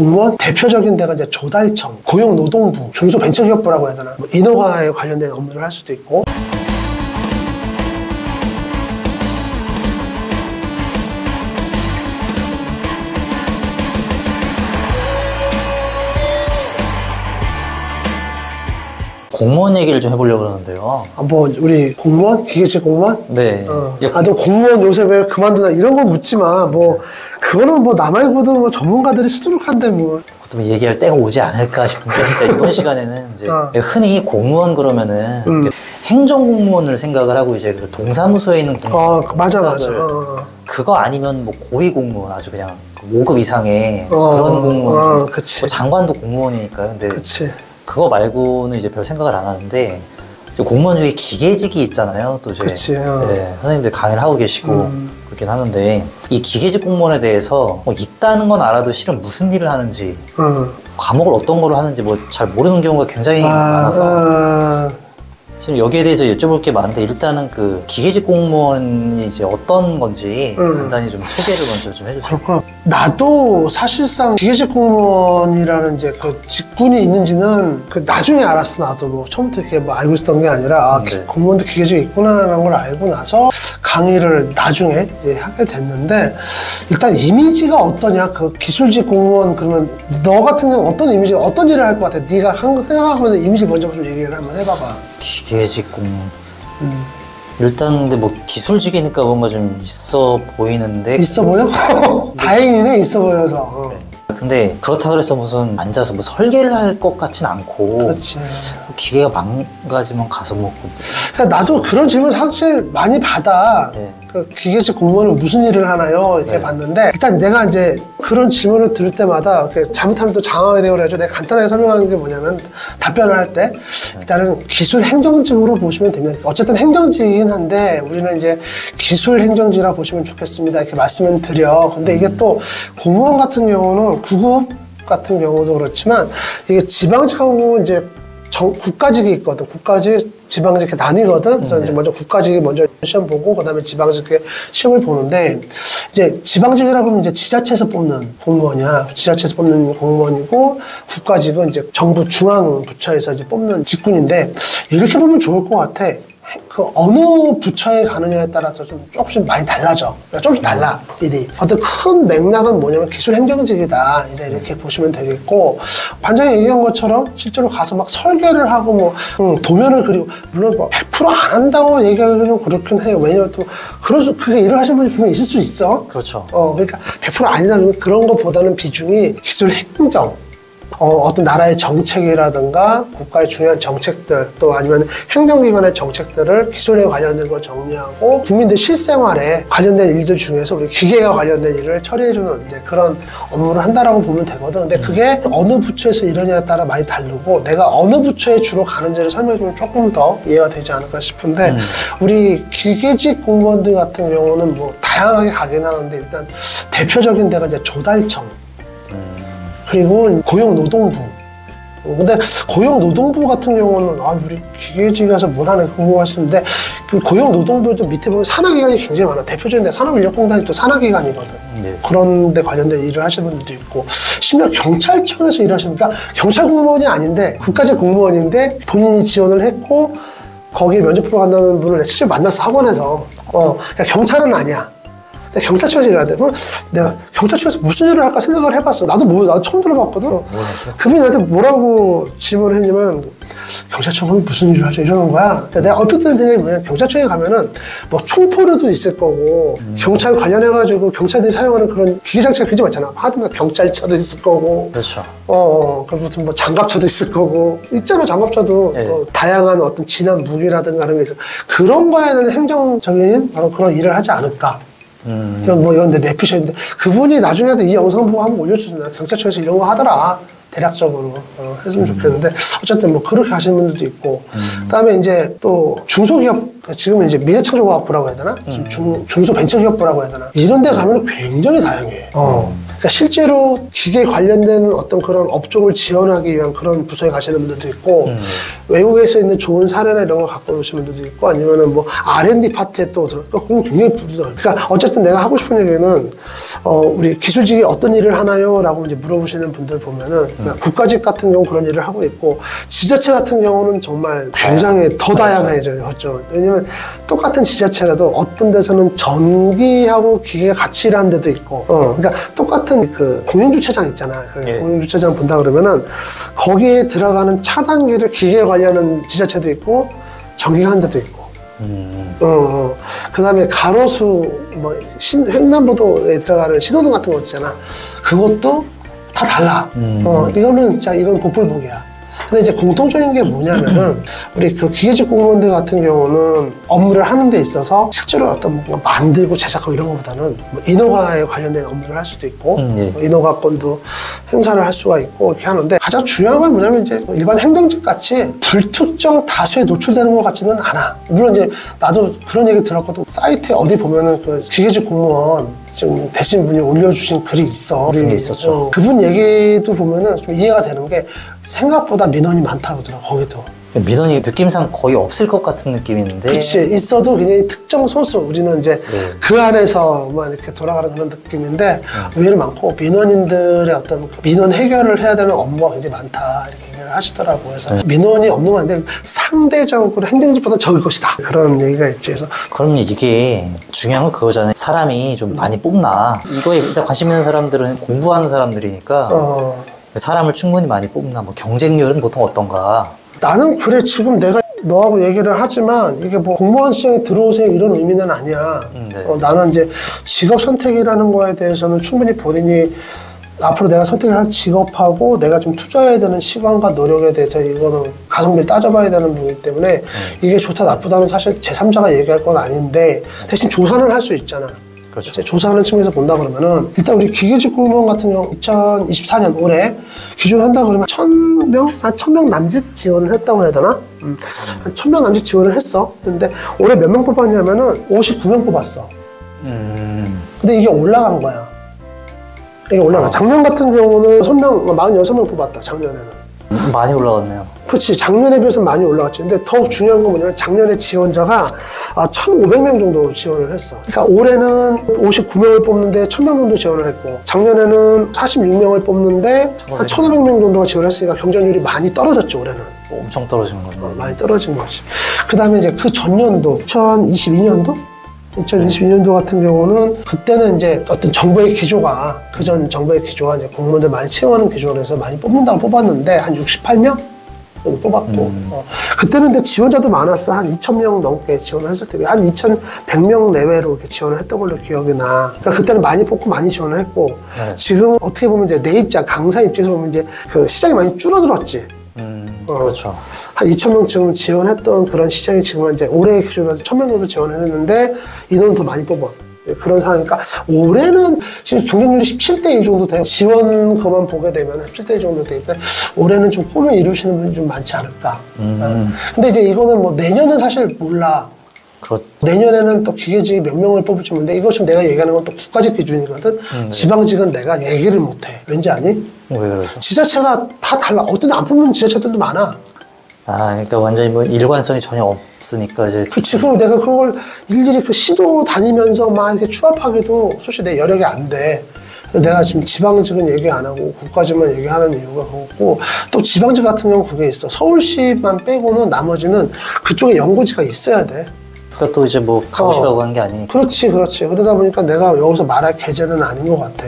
공무원 대표적인 데가 이제 조달청, 고용노동부, 중소벤처기업부라고 해야 되나, 뭐 인허가에 관련된 업무를 할 수도 있고. 공무원 얘기를 좀 해보려고 그러는데요. 뭐 우리 공무원? 기계직 공무원? 네. 너 공무원 요새 왜 그만두나 이런 거 묻지 마. 뭐 그거는 뭐 나 말고도 뭐 전문가들이 수두룩한데 뭐. 어쩌면 얘기할 때가 오지 않을까 싶은데 진짜 이번 시간에는 이제 흔히 공무원 그러면은 행정공무원을 생각을 하고 이제 그 동사무소에 있는 공무원. 맞아. 그거 아니면 뭐 고위공무원 아주 그냥 5급 이상의 그런 공무원. 그치. 뭐 장관도 공무원이니까요. 근데 그치. 그거 말고는 이제 별 생각을 안 하는데 이제 공무원 중에 기계직이 있잖아요. 또 이제 네, 선생님들 강의를 하고 계시고 그렇긴 하는데 이 기계직 공무원에 대해서 뭐 있다는 건 알아도 실은 무슨 일을 하는지 과목을 어떤 거로 하는지 뭐 잘 모르는 경우가 굉장히 많아서 지금 여기에 대해서 여쭤볼 게 많은데 일단은 그 기계직 공무원이 이제 어떤 건지 간단히 좀 소개를 먼저 좀 해주세요. 그렇구나. 나도 사실상 기계직 공무원이라는 이제 그 직군이 있는지는 그 나중에 알았어. 나도 뭐 처음부터 이렇게 뭐 알고 있었던 게 아니라 공무원도 기계직이 있구나라는 걸 알고 나서 강의를 나중에 하게 됐는데 일단 이미지가 어떠냐? 그 기술직 공무원 그러면 너 같은 경우는 어떤 이미지, 어떤 일을 할 것 같아? 네가 생각하고 있는 이미지 먼저 좀 얘기를 한번 해봐봐. 기계직 공무원. 일단 근데 뭐 기술직이니까 뭔가 좀 있어 보이는데. 있어 보여? 다행이네, 있어 보여서. 근데 그렇다 그래서 무슨 앉아서 뭐 설계를 할 것 같진 않고. 그렇지. 기계가 망가지면 가서 뭐. 그러니까 나도 그런 질문 사실 많이 받아. 그 기계직 공무원은 무슨 일을 하나요? 이렇게 봤는데 일단 내가 이제 그런 질문을 들을 때마다 이렇게 잘못하면 또 장황하게 되고 그래가지고 내가 간단하게 설명하는 게 뭐냐면 답변을 할 때 일단은 기술 행정직으로 보시면 됩니다. 어쨌든 행정직이긴 한데 우리는 이제 기술 행정직이라 보시면 좋겠습니다. 이렇게 말씀을 드려. 근데 이게 또 공무원 같은 경우는 구급 같은 경우도 그렇지만 이게 지방직하고 이제 국가직이 있거든. 국가직, 지방직 이렇게 나뉘거든. 그래서 이제 먼저 국가직이 먼저 시험 보고, 그 다음에 지방직 시험을 보는데, 이제 지방직이라고 하면 이제 지자체에서 뽑는 공무원이야. 지자체에서 뽑는 공무원이고, 국가직은 이제 정부 중앙 부처에서 이제 뽑는 직군인데, 이렇게 보면 좋을 것 같아. 그 어느 부처에 가느냐에 따라서 좀 조금씩 많이 달라져. 그러니까 조금씩 달라, 일이. 어떤 큰 맥락은 뭐냐면 기술 행정직이다. 이제 이렇게 보시면 되겠고, 반장이 얘기한 것처럼 실제로 가서 막 설계를 하고 뭐, 도면을 그리고, 물론 뭐 100%안 한다고 얘기하기는 그렇긴 해요. 왜냐면 또, 그게 일을 하시는 분이 분명히 있을 수 있어. 그렇죠. 그러니까 100% 아니라면 그런 것보다는 비중이 기술 행정. 어떤 나라의 정책이라든가 국가의 중요한 정책들 또 아니면 행정기관의 정책들을 기술에 관련된 걸 정리하고 국민들 실생활에 관련된 일들 중에서 우리 기계와 관련된 일을 처리해주는 이제 그런 업무를 한다라고 보면 되거든. 근데 그게 어느 부처에서 이러냐에 따라 많이 다르고 내가 어느 부처에 주로 가는지를 설명해주면 조금 더 이해가 되지 않을까 싶은데 우리 기계직 공무원들 같은 경우는 뭐 다양하게 가긴 하는데 일단 대표적인 데가 이제 조달청 그리고 고용노동부. 근데 고용노동부 같은 경우는 우리 기계직에서 뭘 하나 궁금하시는데 그 고용노동부도 밑에 보면 산하기관이 굉장히 많아. 대표적인 데 산업인력공단이 또 산하기관이거든. 그런 데 관련된 일을 하시는 분들도 있고 심지어 경찰청에서 일하시는 그러니까 경찰 공무원이 아닌데 국가직 공무원인데 본인이 지원을 했고 거기에 면접 보러 간다는 분을 실제로 만났어 학원에서. 그러니까 경찰은 아니야. 근데 경찰청에서 일하는데, 그럼 내가 경찰청에서 무슨 일을 할까 생각을 해봤어. 나도 처음 들어봤거든. 그분이 나한테 뭐라고 질문을 했냐면, 경찰청은 무슨 일을 하죠? 이러는 거야. 근데 내가 얼핏 드는 생각이 뭐냐면, 경찰청에 가면은, 뭐, 총포류도 있을 거고, 경찰 관련해가지고, 경찰들이 사용하는 그런 기계장치가 굉장히 많잖아. 하여튼 경찰차도 있을 거고. 그렇죠. 그리고 무슨 뭐 장갑차도 있을 거고. 있잖아, 장갑차도. 다양한 어떤 진한 무기라든가 그런 게 있어. 그런 거에 대한 행정적인 그런 일을 하지 않을까. 이건 내 내피셜인데 그분이 나중에도 이 영상 보고 한번 올려주셨나 경찰청에서 이런 거 하더라 대략적으로 했으면 좋겠는데 어쨌든 뭐 그렇게 하시는 분들도 있고 그다음에 이제 또 중소기업 지금은 이제 미래창조과학부라고 해야 되나 중소벤처기업부라고 해야 되나 이런 데 가면 굉장히 다양해 그러니까 실제로 기계 관련된 어떤 그런 업종을 지원하기 위한 그런 부서에 가시는 분들도 있고 외국에서 있는 좋은 사례나 이런 걸 갖고 오시는 분들도 있고 아니면은 뭐 R&D 파트에 또 그러니까 그건 굉장히 부드러워요. 그러니까 어쨌든 내가 하고 싶은 얘기는 우리 기술직이 어떤 일을 하나요? 라고 이제 물어보시는 분들 보면은 그러니까 국가직 같은 경우 그런 일을 하고 있고 지자체 같은 경우는 정말 굉장히 더 다양해졌죠. 왜냐면 똑같은 지자체라도 어떤 데서는 전기하고 기계가 같이 일하는 데도 있고 그러니까 똑같은 그 공영주차장 있잖아. 그 예. 공영주차장 본다 그러면은 거기에 들어가는 차단기를 기계에 관리하는 지자체도 있고 전기가 한 데도 있고 그 다음에 가로수 뭐 횡단보도에 들어가는 신호등 같은 거 있잖아. 그것도 다 달라. 이거는 진짜 이건 복불복이야. 근데 이제 공통적인 게 뭐냐면은 우리 그 기계직 공무원들 같은 경우는 업무를 하는 데 있어서 실제로 어떤 뭐 만들고 제작하고 이런 것보다는 뭐 인허가에 관련된 업무를 할 수도 있고 예. 뭐 인허가권도 행사를 할 수가 있고 이렇게 하는데 가장 중요한 건 뭐냐면 이제 일반 행정직 같이 불특정 다수에 노출되는 것 같지는 않아. 물론 이제 나도 그런 얘기 들었거든. 사이트에 어디 보면은 그 기계직 공무원 지금 되신 분이 올려주신 글이 있어. 그런 게 있었죠. 그분 얘기도 보면은 좀 이해가 되는 게 생각보다 민원이 많다고 들어 거기도. 민원이 느낌상 거의 없을 것 같은 느낌인데. 그치. 있어도 굉장히 특정 소수. 우리는 이제 그 안에서만 이렇게 돌아가는 그런 느낌인데 의외로 많고 민원인들의 어떤 민원 해결을 해야 되는 업무가 굉장히 많다. 이렇게 얘기를 하시더라고요. 그래서 민원이 없는 건 아닌데 상대적으로 행정직보다 적을 것이다. 그런 얘기가 있죠. 그래서 그럼 이게 중요한 건 그거잖아요. 사람이 좀 많이 뽑나. 이거에 일단 관심 있는 사람들은 공부하는 사람들이니까 사람을 충분히 많이 뽑나. 뭐 경쟁률은 보통 어떤가. 나는 그래 지금 내가 너하고 얘기를 하지만 이게 뭐 공무원 시장에 들어오세요 이런 의미는 아니야. 네. 나는 이제 직업 선택이라는 거에 대해서는 충분히 본인이 앞으로 내가 선택을 할 직업하고 내가 좀 투자해야 되는 시간과 노력에 대해서 이거는 가성비를 따져봐야 되는 부분이기 때문에 이게 좋다 나쁘다는 사실 제3자가 얘기할 건 아닌데 대신 조사는 할 수 있잖아. 그렇죠. 조사하는 측면에서 본다 그러면은 일단 우리 기계직 공무원 같은 경우 2024년 올해 기준으로 한다 그러면 1,000명? 한 1,000명 남짓 지원을 했다고 해야 되나? 한 1,000명 남짓 지원을 했어. 근데 올해 몇 명 뽑았냐면은 59명 뽑았어. 근데 이게 올라간 거야. 이게 올라가. 작년 같은 경우는 46명 뽑았다, 작년에는. 많이 올라갔네요. 그렇지. 작년에 비해서는 많이 올라갔지. 근데 더 중요한 건 뭐냐면 작년에 지원자가 1,500명 정도 지원을 했어. 그러니까 올해는 59명을 뽑는데 1,000명 정도 지원을 했고 작년에는 46명을 뽑는데 한 1,500명 정도가 지원을 했으니까 경쟁률이 많이 떨어졌죠, 올해는. 엄청 떨어지는 거네요. 많이 떨어진 거지. 그 다음에 이제 그 전년도 2022년도? 2022년도 같은 경우는 그때는 이제 어떤 정부의 기조가 그전 정부의 기조가 이제 공무원들 많이 채용하는 기조로 해서 많이 뽑는다고 뽑았는데 한 68명 정도 뽑았고 그때는 근데 지원자도 많았어. 한 2,000명 넘게 지원을 했을 때 한 2,100명 내외로 이렇게 지원을 했던 걸로 기억이 나. 그러니까 그때는 많이 뽑고 많이 지원을 했고 지금 어떻게 보면 이제 내 입장 강사 입장에서 보면 이제 그 시장이 많이 줄어들었지. 그렇죠. 한 2,000명 지원했던 그런 시장이 지금은 이제 올해 기준으로 1,000명 정도 지원을 했는데 인원은 더 많이 뽑아. 그런 상황이니까 올해는 지금 경쟁률이 17대1 정도 돼요. 지원 그만 보게 되면 17대1 정도 되기 때문에 올해는 좀 꿈을 이루시는 분이 좀 많지 않을까. 근데 이제 이거는 뭐 내년은 사실 몰라. 내년에는 또 기계직이 몇 명을 뽑을지 모르는데 이거 지금 내가 얘기하는 건 또 국가직 기준이거든. 지방직은 내가 얘기를 못해. 왠지 아니? 왜 그러죠? 지자체가 다 달라. 어떤 데 안 뽑는 지자체들도 많아. 그러니까 완전히 뭐 일관성이 전혀 없으니까 이제. 그치. 그럼 내가 그걸 일일이 그 시도 다니면서 막 이렇게 추합하기도 솔직히 내 여력이 안 돼. 그래서 내가 지금 지방직은 얘기 안 하고 국가직만 얘기하는 이유가 그렇고 또 지방직 같은 경우는 그게 있어. 서울시만 빼고는 나머지는 그쪽에 연고지가 있어야 돼. 그러니까 또 이제 뭐 가고 싶다고 하는 게 아니니까. 그렇지. 그러다 보니까 내가 여기서 말할 계제는 아닌 것 같아.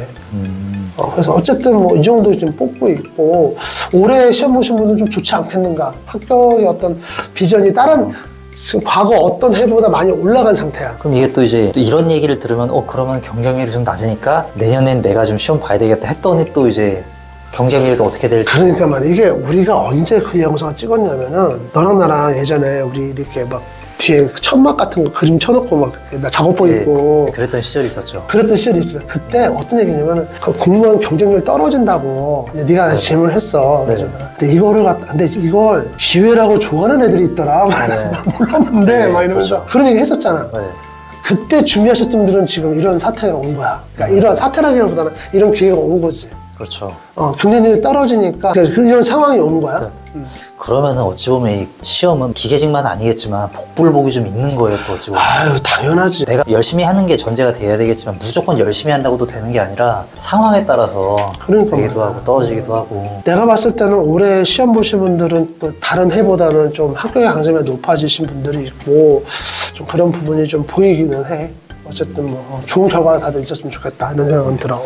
그래서 어쨌든 뭐 이 정도 지금 뽑고 있고 올해 시험 보신 분은 좀 좋지 않겠는가. 합격의 어떤 비전이 다른 지금 과거 어떤 해보다 많이 올라간 상태야. 그럼 이게 또 이제 또 이런 얘기를 들으면 그러면 경쟁률이 좀 낮으니까 내년엔 내가 좀 시험 봐야 되겠다 했더니 또 이제 경쟁률이 또 어떻게 될지. 그러니까 말이야. 이게 우리가 언제 그 영상을 찍었냐면은 너랑 나랑 예전에 우리 이렇게 막 뒤에 천막 같은 거 그림 쳐놓고 막 나 작업복 입고 그랬던 시절이 있었죠. 그랬던 시절이 있어. 그때 어떤 얘기냐면 그 공무원 경쟁률 떨어진다고 네가 나한테 질문을 했어. 근데 이걸 기회라고 좋아하는 애들이 있더라. 나 몰랐는데 막 이러면서 그런 얘기 했었잖아. 그때 준비하셨던 분들은 지금 이런 사태가 온 거야. 그러니까 이런 사태라기보다는 이런 기회가 온 거지. 그렇죠. 경쟁률이 떨어지니까 이런 상황이 온 거야. 그러면은 어찌 보면 이 시험은 기계직만 아니겠지만 복불복이 좀 있는 거예요, 또 어찌 보면. 아유, 당연하지. 내가 열심히 하는 게 전제가 돼야 되겠지만 무조건 열심히 한다고도 되는 게 아니라 상황에 따라서 그러니까 되기도 하고 떨어지기도 하고. 내가 봤을 때는 올해 시험 보신 분들은 그 다른 해보다는 좀 합격의 강점이 높아지신 분들이 있고 좀 그런 부분이 좀 보이기는 해. 어쨌든 뭐 좋은 결과가 다들 있었으면 좋겠다 이런 생각은 들어.